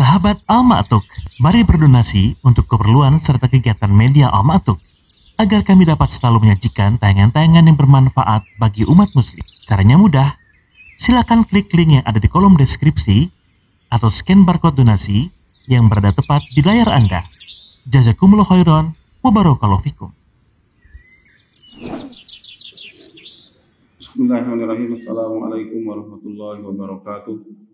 Sahabat Al-Ma'tuk, mari berdonasi untuk keperluan serta kegiatan media Al-Ma'tuk agar kami dapat selalu menyajikan tayangan-tayangan yang bermanfaat bagi umat muslim. Caranya mudah, silakan klik link yang ada di kolom deskripsi atau scan barcode donasi yang berada tepat di layar Anda. Jazakumullah khairan wa barakallahu fikum. Bismillahirrahmanirrahim. Assalamualaikum warahmatullahi wabarakatuh.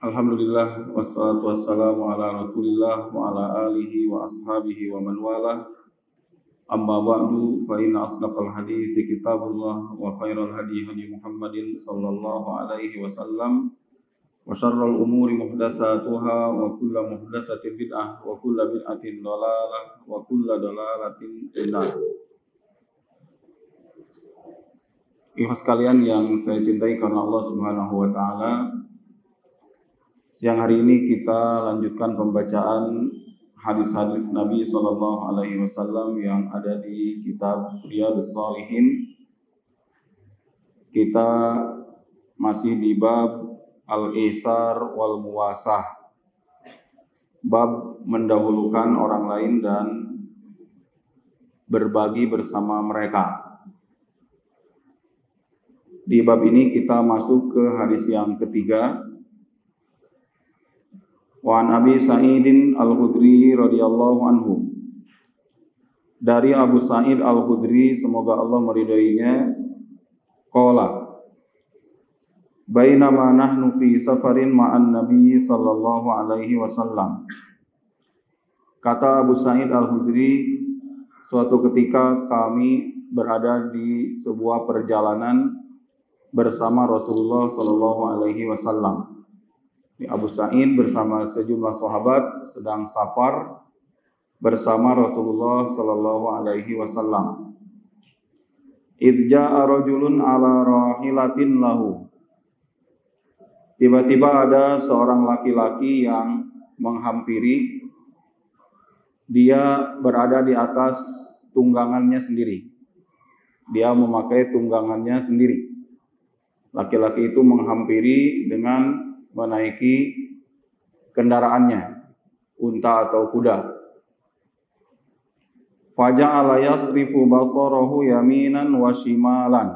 Alhamdulillah, wassalatu wassalamu ala rasulillah wa ala alihi wa ashabihi wa man wala. Amma ba'du, fa inna asdaqal hadithi kitabullah wa khairal hadi hadi Muhammadin sallallahu alaihi wasallam wa syarral umuri muhdatsatuha wa kullu muhdatsatin bid'ah wa kullu bid'atin dhalalah wa kullu dhalalatin finnar. Ikhwas sekalian yang saya cintai karena Allah Subhanahu wa taala, siang hari ini kita lanjutkan pembacaan hadis-hadis Nabi Sallallahu Alaihi Wasallam yang ada di kitab Riyadhus Shalihin. Kita masih di bab al-isar wal muwasah, bab mendahulukan orang lain dan berbagi bersama mereka. Di bab ini kita masuk ke hadis yang ketiga. Wa an Abi Sa'idin Al-Khudri radhiyallahu anhu. Dari Abu Sa'id Al-Khudri, semoga Allah meridainya, qala bainama nahnu fi safarin ma'an Nabi sallallahu alaihi wasallam. Kata Abu Sa'id Al-Khudri, suatu ketika kami berada di sebuah perjalanan bersama Rasulullah sallallahu alaihi wasallam. Abu Sa'id bersama sejumlah sahabat sedang safar bersama Rasulullah sallallahu alaihi wasallam. Idh ja'a rajulun ala rahilatin lahu. Tiba-tiba ada seorang laki-laki yang menghampiri. Dia berada di atas tunggangannya sendiri. Dia memakai tunggangannya sendiri. Laki-laki itu menghampiri dengan menaiki kendaraannya, unta atau kuda. Faja'ala yasrifu basarahu yaminan wa shimalan.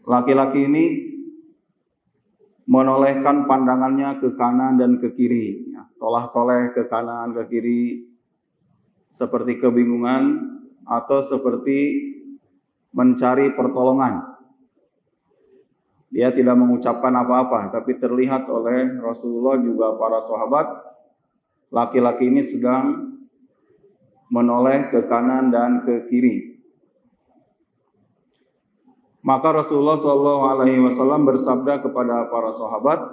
Laki-laki ini menolehkan pandangannya ke kanan dan ke kiri, tolah-toleh ke kanan ke kiri seperti kebingungan atau seperti mencari pertolongan. Dia tidak mengucapkan apa-apa, tapi terlihat oleh Rasulullah juga para sahabat, laki-laki ini sedang menoleh ke kanan dan ke kiri. Maka Rasulullah SAW bersabda kepada para sahabat,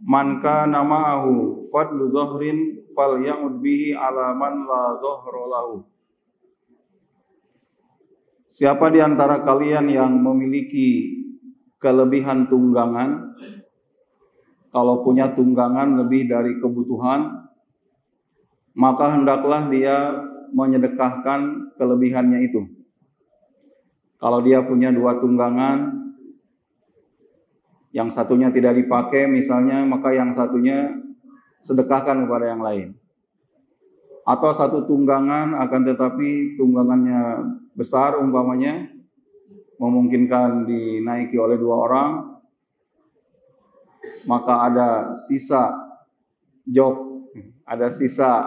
"Man kana ma'ahu fadlu dhahrin falyamud bihi ala man la dhahra lahu." Siapa di antara kalian yang memiliki kelebihan tunggangan, kalau punya tunggangan lebih dari kebutuhan, maka hendaklah dia menyedekahkan kelebihannya itu. Kalau dia punya 2 tunggangan, yang satunya tidak dipakai misalnya, maka yang satunya sedekahkan kepada yang lain. Atau satu tunggangan akan tetapi tunggangannya besar umpamanya, memungkinkan dinaiki oleh 2 orang, maka ada sisa jok, ada sisa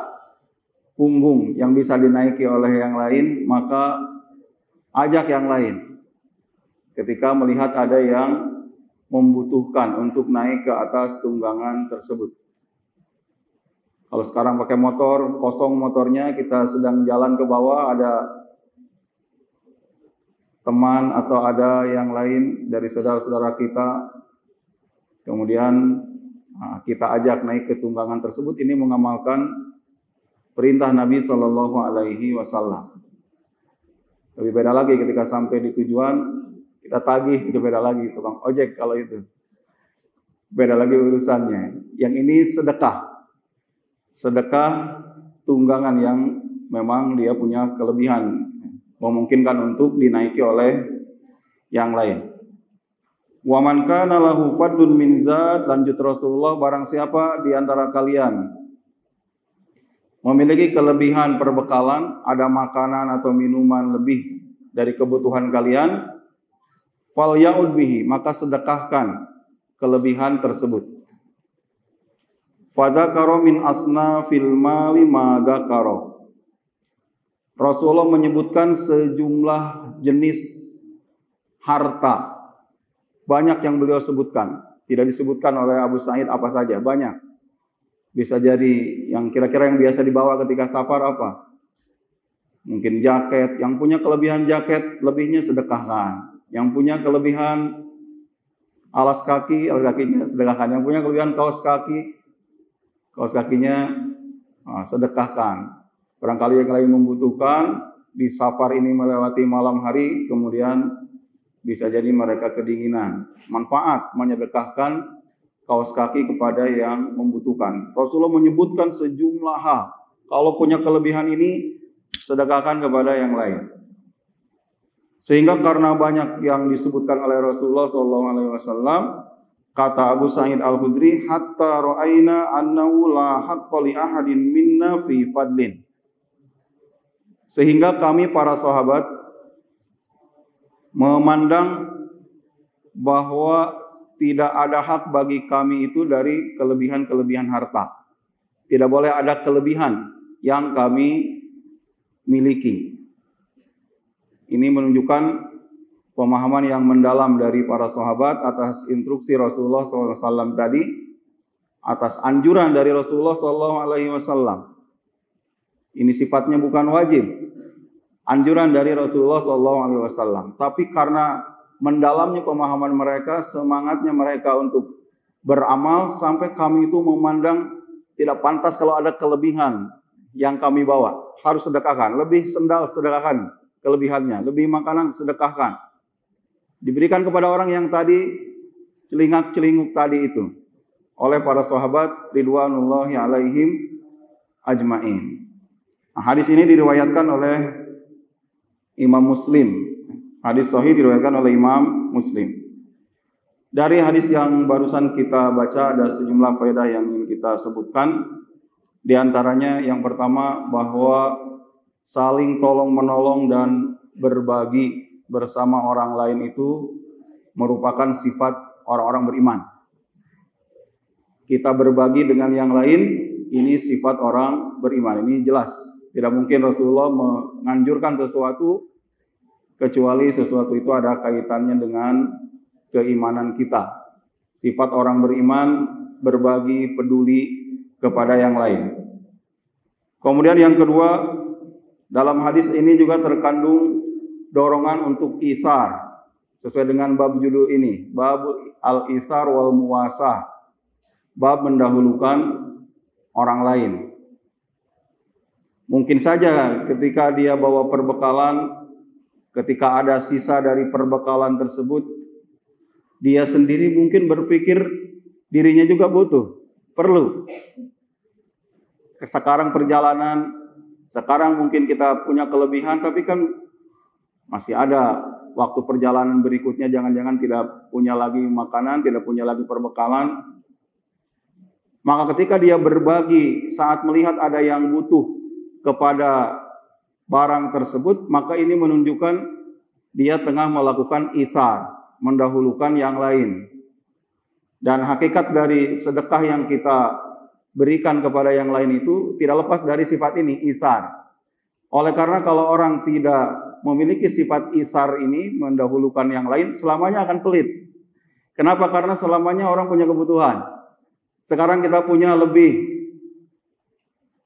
punggung yang bisa dinaiki oleh yang lain, maka ajak yang lain ketika melihat ada yang membutuhkan untuk naik ke atas tunggangan tersebut. Kalau sekarang pakai motor, kosong motornya, kita sedang jalan ke bawah, ada teman atau ada yang lain dari saudara-saudara kita, kemudian kita ajak naik ke tunggangan tersebut, ini mengamalkan perintah Nabi Shallallahu Alaihi Wasallam. Lebih beda lagi ketika sampai di tujuan, kita tagih, itu beda lagi, tukang ojek kalau itu. Beda lagi urusannya. Yang ini sedekah tunggangan yang memang dia punya kelebihan, memungkinkan untuk dinaiki oleh yang lain. Wa man kana lahu fadlun min zat, lanjut Rasulullah, barang siapa di antara kalian memiliki kelebihan perbekalan, ada makanan atau minuman lebih dari kebutuhan kalian, fal ya'ud bihi, maka sedekahkan kelebihan tersebut. Fadzakara min asnafil mali ma dzakara. Rasulullah menyebutkan sejumlah jenis harta. Banyak yang beliau sebutkan. Tidak disebutkan oleh Abu Sa'id apa saja, banyak. Bisa jadi yang kira-kira yang biasa dibawa ketika safar apa? Mungkin jaket. Yang punya kelebihan jaket, lebihnya sedekahkan. Yang punya kelebihan alas kakinya sedekahkan. Yang punya kelebihan kaos kakinya sedekahkan. Barangkali yang lain membutuhkan, di safar ini melewati malam hari, kemudian bisa jadi mereka kedinginan. Manfaat menyedekahkan kaos kaki kepada yang membutuhkan. Rasulullah menyebutkan sejumlah hal. Kalau punya kelebihan ini, sedekahkan kepada yang lain. Sehingga karena banyak yang disebutkan oleh Rasulullah SAW, kata Abu Sa'id Al-Khudri, hatta ra'aina annahu la haqqa li ahadin minna fi fadlin. Sehingga kami para sahabat memandang bahwa tidak ada hak bagi kami itu dari kelebihan-kelebihan harta. Tidak boleh ada kelebihan yang kami miliki. Ini menunjukkan pemahaman yang mendalam dari para sahabat atas instruksi Rasulullah SAW tadi, atas anjuran dari Rasulullah SAW. Ini sifatnya bukan wajib, anjuran dari Rasulullah SAW. Tapi karena mendalamnya pemahaman mereka, semangatnya mereka untuk beramal, sampai kami itu memandang tidak pantas kalau ada kelebihan yang kami bawa. Harus sedekahkan, lebih sendal sedekahkan kelebihannya, lebih makanan sedekahkan. Diberikan kepada orang yang tadi celingak-celinguk tadi itu oleh para sahabat ridwanullahi alaihim ajmain. Nah, hadis ini diriwayatkan oleh Imam Muslim. Hadis sahih diriwayatkan oleh Imam Muslim. Dari hadis yang barusan kita baca ada sejumlah faedah yang ingin kita sebutkan. Di antaranya yang pertama bahwa saling tolong menolong dan berbagi bersama orang lain itu merupakan sifat orang-orang beriman. Kita berbagi dengan yang lain, ini sifat orang beriman. Ini jelas. Tidak mungkin Rasulullah menganjurkan sesuatu kecuali sesuatu itu ada kaitannya dengan keimanan kita. Sifat orang beriman berbagi, peduli kepada yang lain. Kemudian yang kedua, dalam hadis ini juga terkandung dorongan untuk isar. Sesuai dengan bab judul ini, bab al-isar wal muwasah. Bab mendahulukan orang lain. Mungkin saja ketika dia bawa perbekalan, ketika ada sisa dari perbekalan tersebut, dia sendiri mungkin berpikir dirinya juga butuh, perlu. Sekarang perjalanan, sekarang mungkin kita punya kelebihan, tapi kan masih ada waktu perjalanan berikutnya, jangan-jangan tidak punya lagi makanan, tidak punya lagi perbekalan. Maka ketika dia berbagi saat melihat ada yang butuh kepada barang tersebut, maka ini menunjukkan dia tengah melakukan itsar, mendahulukan yang lain. Dan hakikat dari sedekah yang kita berikan kepada yang lain itu tidak lepas dari sifat ini, itsar. Oleh karena kalau orang tidak memiliki sifat itsar ini, mendahulukan yang lain, selamanya akan pelit. Kenapa? Karena selamanya orang punya kebutuhan. Sekarang kita punya lebih,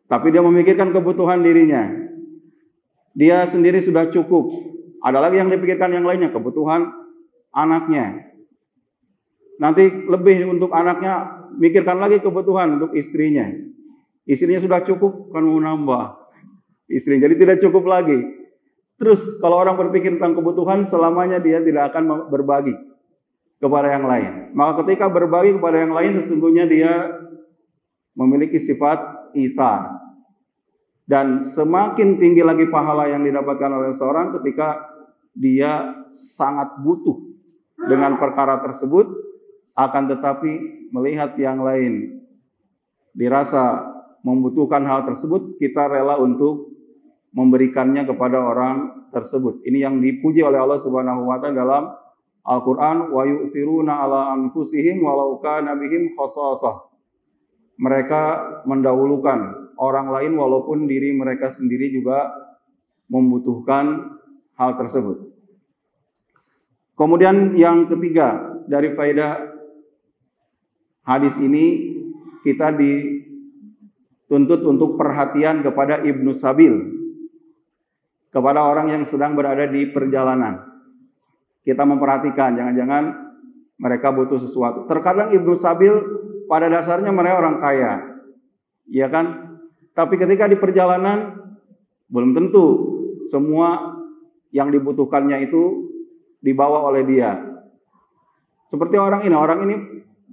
tapi dia memikirkan kebutuhan dirinya. Dia sendiri sudah cukup. Ada lagi yang dipikirkan yang lainnya, kebutuhan anaknya. Nanti lebih untuk anaknya, mikirkan lagi kebutuhan untuk istrinya. Istrinya sudah cukup, kan mau nambah istrinya, jadi tidak cukup lagi. Terus kalau orang berpikir tentang kebutuhan, selamanya dia tidak akan berbagi kepada yang lain. Maka ketika berbagi kepada yang lain, sesungguhnya dia memiliki sifat itsar. Dan semakin tinggi lagi pahala yang didapatkan oleh seorang ketika dia sangat butuh dengan perkara tersebut, akan tetapi melihat yang lain dirasa membutuhkan hal tersebut, kita rela untuk memberikannya kepada orang tersebut. Ini yang dipuji oleh Allah Subhanahu wa taala dalam Al-Qur'an, wa yu'thiruna ala anfusihim walau kana bihim khassasah. Mereka mendahulukan orang lain walaupun diri mereka sendiri juga membutuhkan hal tersebut. Kemudian yang ketiga dari faedah hadis ini, kita dituntut untuk perhatian kepada Ibnu Sabil, kepada orang yang sedang berada di perjalanan. Kita memperhatikan, jangan-jangan mereka butuh sesuatu. Terkadang Ibnu Sabil pada dasarnya mereka orang kaya, ya kan? Tapi ketika di perjalanan, belum tentu semua yang dibutuhkannya itu dibawa oleh dia. Seperti orang ini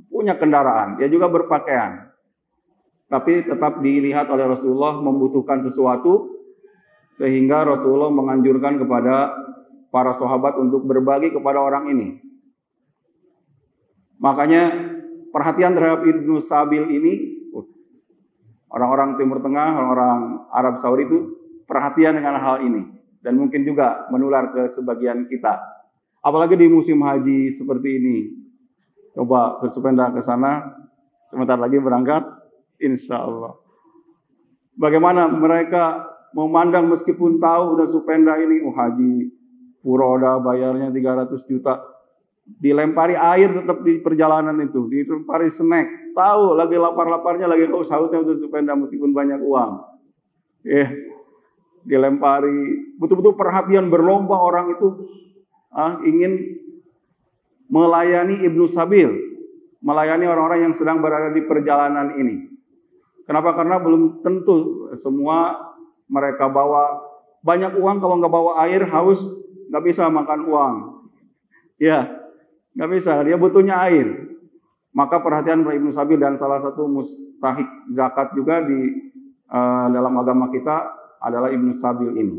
punya kendaraan, dia juga berpakaian. Tapi tetap dilihat oleh Rasulullah membutuhkan sesuatu, sehingga Rasulullah menganjurkan kepada para sahabat untuk berbagi kepada orang ini. Makanya perhatian terhadap Ibnu Sabil ini, orang-orang Timur Tengah, orang-orang Arab Saudi itu perhatian dengan hal ini. Dan mungkin juga menular ke sebagian kita. Apalagi di musim haji seperti ini. Coba bersepeda ke sana, sebentar lagi berangkat, insya Allah. Bagaimana mereka memandang meskipun tahu bersepeda ini, haji, furoda bayarnya 300 juta. Dilempari air tetap di perjalanan itu, dilempari snack. Tahu lagi lapar-laparnya, lagi haus-hausnya bersepeda meskipun banyak uang. Dilempari, betul-betul perhatian berlomba orang itu ingin melayani Ibnu Sabil, melayani orang-orang yang sedang berada di perjalanan ini. Kenapa? Karena belum tentu semua mereka bawa banyak uang. Kalau nggak bawa air, haus, nggak bisa makan uang. Ya, nggak bisa. Dia butuhnya air. Maka perhatian Ibnu Sabil, dan salah satu mustahik zakat juga di dalam agama kita adalah Ibnu Sabil ini.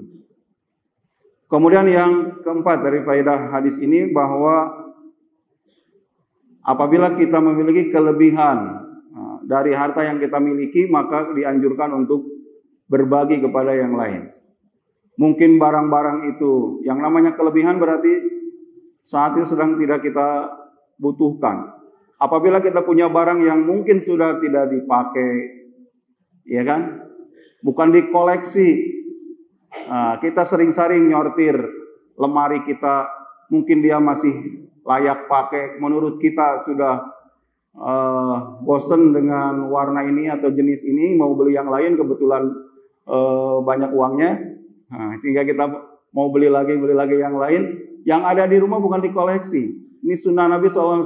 Kemudian yang keempat dari faedah hadis ini, bahwa apabila kita memiliki kelebihan dari harta yang kita miliki, maka dianjurkan untuk berbagi kepada yang lain. Mungkin barang-barang itu, yang namanya kelebihan berarti saat ini sedang tidak kita butuhkan. Apabila kita punya barang yang mungkin sudah tidak dipakai, ya kan? Bukan dikoleksi. Kita sering-sering nyortir lemari kita, mungkin dia masih layak pakai, menurut kita sudah bosen dengan warna ini atau jenis ini, mau beli yang lain, kebetulan banyak uangnya, sehingga kita mau beli lagi yang lain, yang ada di rumah bukan dikoleksi. Ini sunnah Nabi SAW.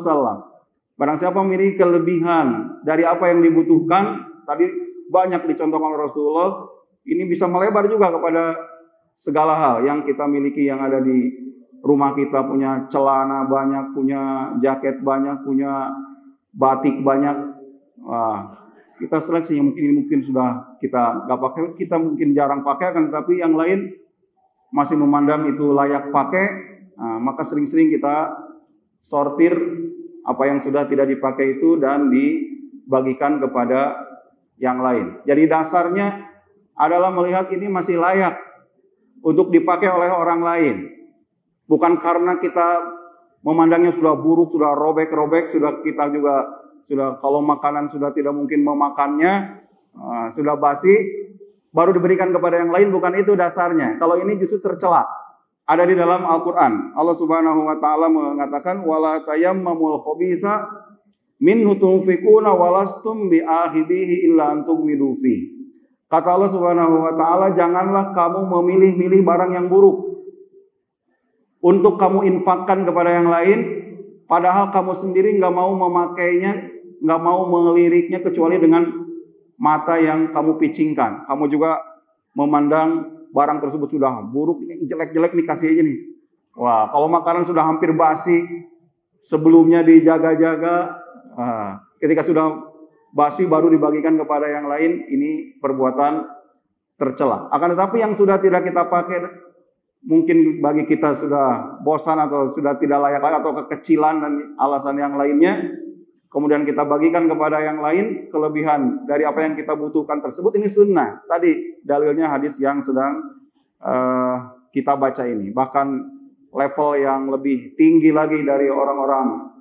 Barang siapa memiliki kelebihan dari apa yang dibutuhkan, tadi banyak dicontohkan oleh Rasulullah, ini bisa melebar juga kepada segala hal yang kita miliki, yang ada di rumah kita. Punya celana banyak, punya jaket banyak, punya batik banyak. Kita seleksi yang mungkin sudah kita nggak pakai, kita mungkin jarang pakai, kan, tapi yang lain masih memandang itu layak pakai. Maka sering-sering kita sortir apa yang sudah tidak dipakai itu dan dibagikan kepada yang lain. Jadi dasarnya adalah melihat ini masih layak untuk dipakai oleh orang lain. Bukan karena kita memandangnya sudah buruk, sudah robek-robek, sudah kita juga sudah, kalau makanan sudah tidak mungkin memakannya, sudah basi, baru diberikan kepada yang lain. Bukan itu dasarnya. Kalau ini justru tercela. Ada di dalam Al-Quran. Allah Subhanahu wa Ta'ala mengatakan, wala tayammamul khabitha minhu tunfikuna walastum bi'ahidihi illa antum midufi. Kata Allah Subhanahu wa Ta'ala, janganlah kamu memilih-milih barang yang buruk untuk kamu infakkan kepada yang lain, padahal kamu sendiri nggak mau memakainya, nggak mau meliriknya kecuali dengan mata yang kamu picingkan. Kamu juga memandang barang tersebut sudah buruk, ini jelek-jelek, nih kasih aja nih. Wah, kalau makanan sudah hampir basi, sebelumnya dijaga-jaga, ketika sudah basi baru dibagikan kepada yang lain, ini perbuatan tercela. Akan tetapi yang sudah tidak kita pakai, mungkin bagi kita sudah bosan atau sudah tidak layak atau kekecilan dan alasan yang lainnya, kemudian kita bagikan kepada yang lain kelebihan dari apa yang kita butuhkan tersebut, ini sunnah. Tadi dalilnya hadis yang sedang kita baca ini. Bahkan level yang lebih tinggi lagi dari orang-orang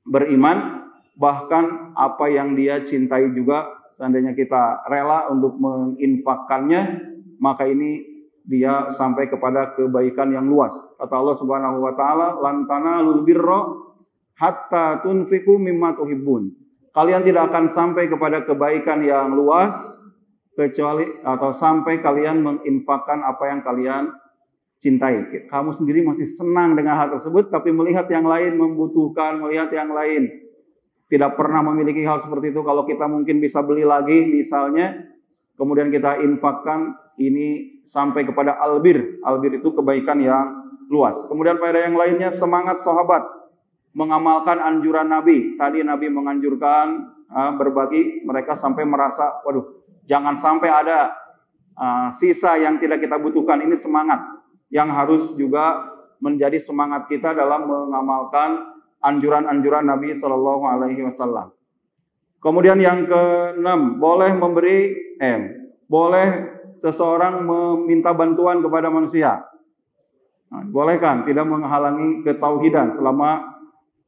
beriman, bahkan apa yang dia cintai juga, seandainya kita rela untuk menginfakkannya, maka ini dia sampai kepada kebaikan yang luas. Kata Allah Subhanahu wa taala, "Lan tanalul birra hatta tunfiqu mimma tuhibbun." Kalian tidak akan sampai kepada kebaikan yang luas kecuali atau sampai kalian menginfakkan apa yang kalian cintai. Kamu sendiri masih senang dengan hal tersebut, tapi melihat yang lain membutuhkan, melihat yang lain tidak pernah memiliki hal seperti itu. Kalau kita mungkin bisa beli lagi misalnya, kemudian kita infakkan, ini sampai kepada albir. Albir itu kebaikan yang luas. Kemudian pada yang lainnya, semangat sahabat mengamalkan anjuran Nabi. Tadi Nabi menganjurkan berbagi, mereka sampai merasa, waduh, jangan sampai ada sisa yang tidak kita butuhkan. Ini semangat yang harus juga menjadi semangat kita dalam mengamalkan anjuran-anjuran Nabi Shallallahu Alaihi Wasallam. Kemudian yang keenam, boleh seseorang meminta bantuan kepada manusia. Bolehkan, tidak menghalangi ketauhidan selama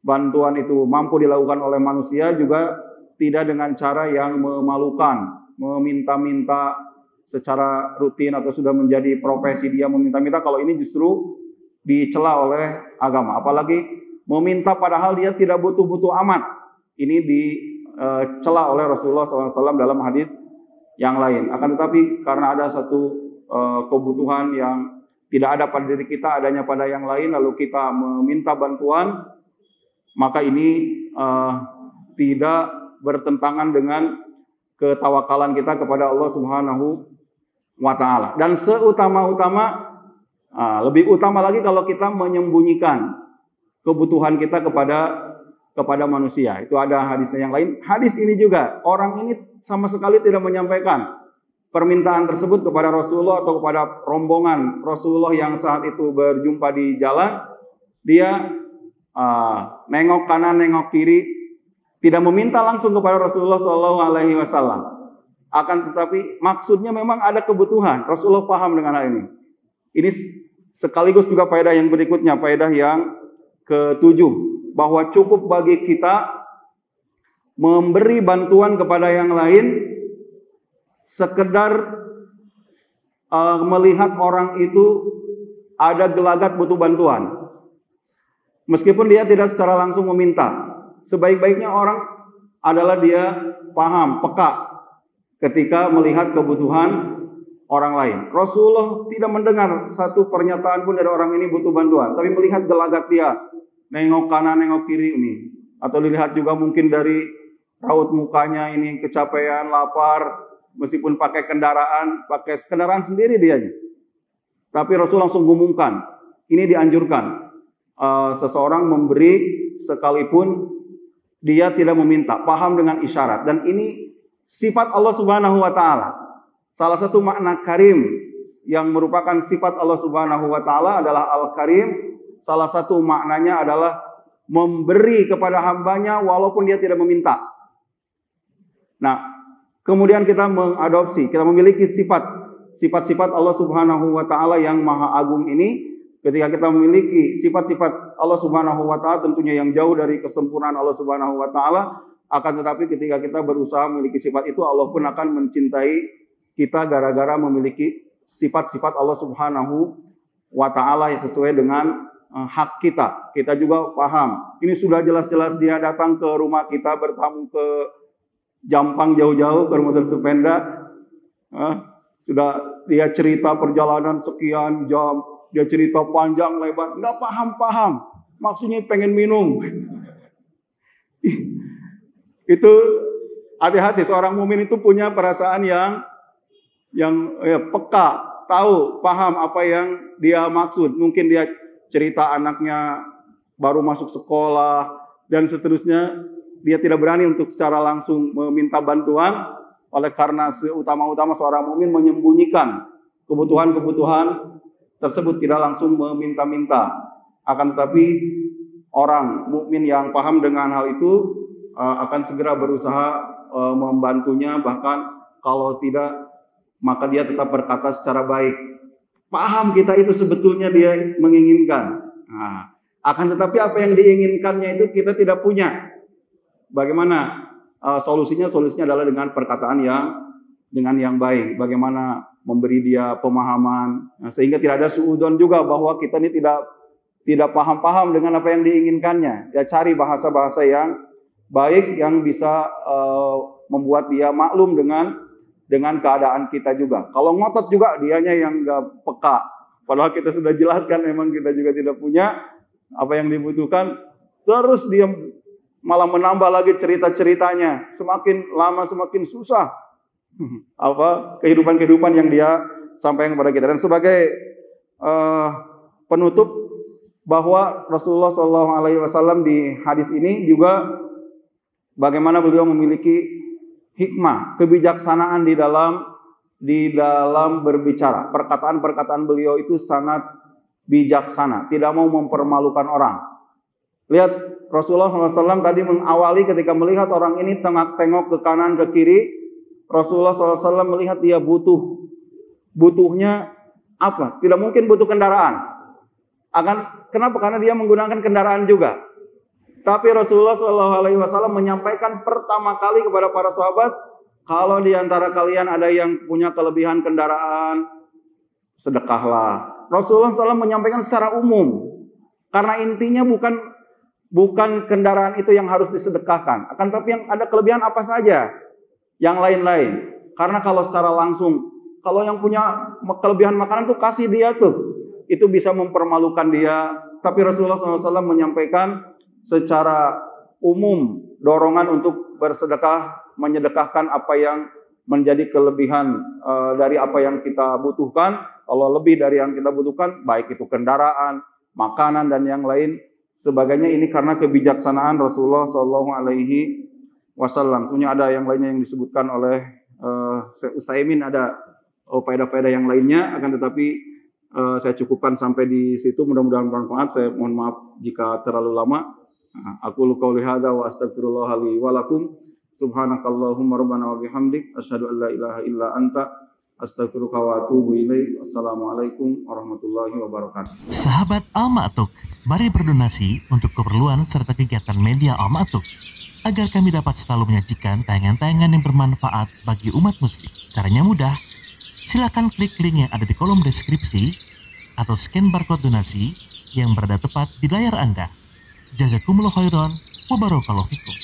bantuan itu mampu dilakukan oleh manusia, juga tidak dengan cara yang memalukan, meminta-minta secara rutin atau sudah menjadi profesi dia meminta-minta. Kalau ini justru dicela oleh agama, apalagi meminta padahal dia tidak butuh-butuh amat. Ini dicela oleh Rasulullah SAW dalam hadis yang lain. Akan tetapi karena ada satu kebutuhan yang tidak ada pada diri kita, adanya pada yang lain, lalu kita meminta bantuan, maka ini tidak bertentangan dengan ketawakalan kita kepada Allah Subhanahu wa Ta'ala. Dan lebih utama lagi kalau kita menyembunyikan kebutuhan kita kepada manusia. Itu ada hadisnya yang lain. Hadis ini juga, orang ini sama sekali tidak menyampaikan permintaan tersebut kepada Rasulullah atau kepada rombongan Rasulullah yang saat itu berjumpa di jalan. Dia nengok kanan, nengok kiri, tidak meminta langsung kepada Rasulullah SAW. Akan tetapi maksudnya memang ada kebutuhan. Rasulullah paham dengan hal ini. Ini sekaligus juga faedah yang berikutnya, faedah yang ketujuh, bahwa cukup bagi kita memberi bantuan kepada yang lain sekedar melihat orang itu ada gelagat butuh bantuan. Meskipun dia tidak secara langsung meminta, sebaik-baiknya orang adalah dia paham, peka ketika melihat kebutuhan orang lain. Rasulullah tidak mendengar satu pernyataan pun dari orang ini butuh bantuan, tapi melihat gelagat dia, nengok kanan, nengok kiri ini. Atau dilihat juga mungkin dari raut mukanya ini kecapean, lapar, meskipun pakai kendaraan sendiri dia. Tapi Rasul langsung ngumumkan, ini dianjurkan. Seseorang memberi sekalipun dia tidak meminta, paham dengan isyarat. Dan ini sifat Allah Subhanahu wa Ta'ala. Salah satu makna karim yang merupakan sifat Allah Subhanahu wa Ta'ala adalah Al-Karim. Salah satu maknanya adalah memberi kepada hambanya walaupun dia tidak meminta. Nah, kemudian kita mengadopsi, kita memiliki sifat-sifat Allah Subhanahu wa Ta'ala yang maha agung ini. Ketika kita memiliki sifat-sifat Allah Subhanahu wa Ta'ala, tentunya yang jauh dari kesempurnaan Allah Subhanahu wa Ta'ala, akan tetapi ketika kita berusaha memiliki sifat itu, Allah pun akan mencintai kita gara-gara memiliki sifat-sifat Allah Subhanahu wa Ta'ala yang sesuai dengan hak kita. Kita juga paham, ini sudah jelas-jelas dia datang ke rumah kita, bertamu ke Jampang jauh-jauh, ke rumah Sependa, sudah dia cerita perjalanan sekian jam, dia cerita panjang lebar, nggak paham, maksudnya pengen minum. Itu hati-hati, seorang mukmin itu punya perasaan yang peka, tahu, paham apa yang dia maksud. Mungkin dia cerita anaknya baru masuk sekolah dan seterusnya, dia tidak berani untuk secara langsung meminta bantuan, oleh karena seutama-utama seorang mukmin menyembunyikan kebutuhan-kebutuhan tersebut tidak langsung meminta-minta, akan tetapi orang mukmin yang paham dengan hal itu akan segera berusaha membantunya, bahkan kalau tidak maka dia tetap berkata secara baik. Paham kita itu sebetulnya dia menginginkan. Nah, akan tetapi apa yang diinginkannya itu kita tidak punya. Bagaimana solusinya? Solusinya adalah dengan perkataan yang baik. Bagaimana memberi dia pemahaman, sehingga tidak ada suudzon juga bahwa kita ini tidak paham-paham dengan apa yang diinginkannya. Ya, cari bahasa-bahasa yang baik yang bisa membuat dia maklum dengan keadaan kita juga. Kalau ngotot juga dianya yang nggak peka. Padahal kita sudah jelaskan memang kita juga tidak punya apa yang dibutuhkan. Terus dia malah menambah lagi cerita-ceritanya. Semakin lama semakin susah. Kehidupan-kehidupan yang dia sampaikan kepada kita. Dan sebagai penutup, bahwa Rasulullah SAW di hadis ini juga bagaimana beliau memiliki hikmah, kebijaksanaan di dalam berbicara. Perkataan-perkataan beliau itu sangat bijaksana, tidak mau mempermalukan orang. Lihat Rasulullah SAW tadi mengawali ketika melihat orang ini tengok ke kanan ke kiri. Rasulullah SAW melihat dia butuhnya apa? Tidak mungkin butuh kendaraan. Kenapa? Karena dia menggunakan kendaraan juga. Tapi Rasulullah SAW menyampaikan pertama kali kepada para sahabat, kalau di antara kalian ada yang punya kelebihan kendaraan, sedekahlah. Rasulullah SAW menyampaikan secara umum, karena intinya bukan kendaraan itu yang harus disedekahkan, akan tapi yang ada kelebihan apa saja, yang lain-lain. Karena kalau secara langsung, kalau yang punya kelebihan makanan tuh kasih dia tuh, itu bisa mempermalukan dia. Tapi Rasulullah SAW menyampaikan secara umum dorongan untuk bersedekah, menyedekahkan apa yang menjadi kelebihan dari apa yang kita butuhkan. Kalau lebih dari yang kita butuhkan, baik itu kendaraan, makanan dan yang lain sebagainya, ini karena kebijaksanaan Rasulullah SAW. Sebenarnya ada yang lainnya yang disebutkan oleh Syekh Utsaimin, ada faedah-faedah yang lainnya, akan tetapi saya cukupkan sampai di situ. Mudah-mudahan bermanfaat. Saya mohon maaf jika terlalu lama. Aku qouli hadza wa astaghfirullah li wa lakum. Subhanakallahumma rabbana wa bihamdik asyhadu an la ilaha illa anta astaghfiruka wa atubu ilaik. Wassalamualaikum warahmatullahi wabarakatuh. Sahabat Al Ma'tuk, mari berdonasi untuk keperluan serta kegiatan media Al Ma'tuk agar kami dapat selalu menyajikan tayangan-tayangan yang bermanfaat bagi umat muslim. Caranya mudah. Silakan klik link yang ada di kolom deskripsi atau scan barcode donasi yang berada tepat di layar Anda. Jazakumullah khairan wa barakallahu fikum.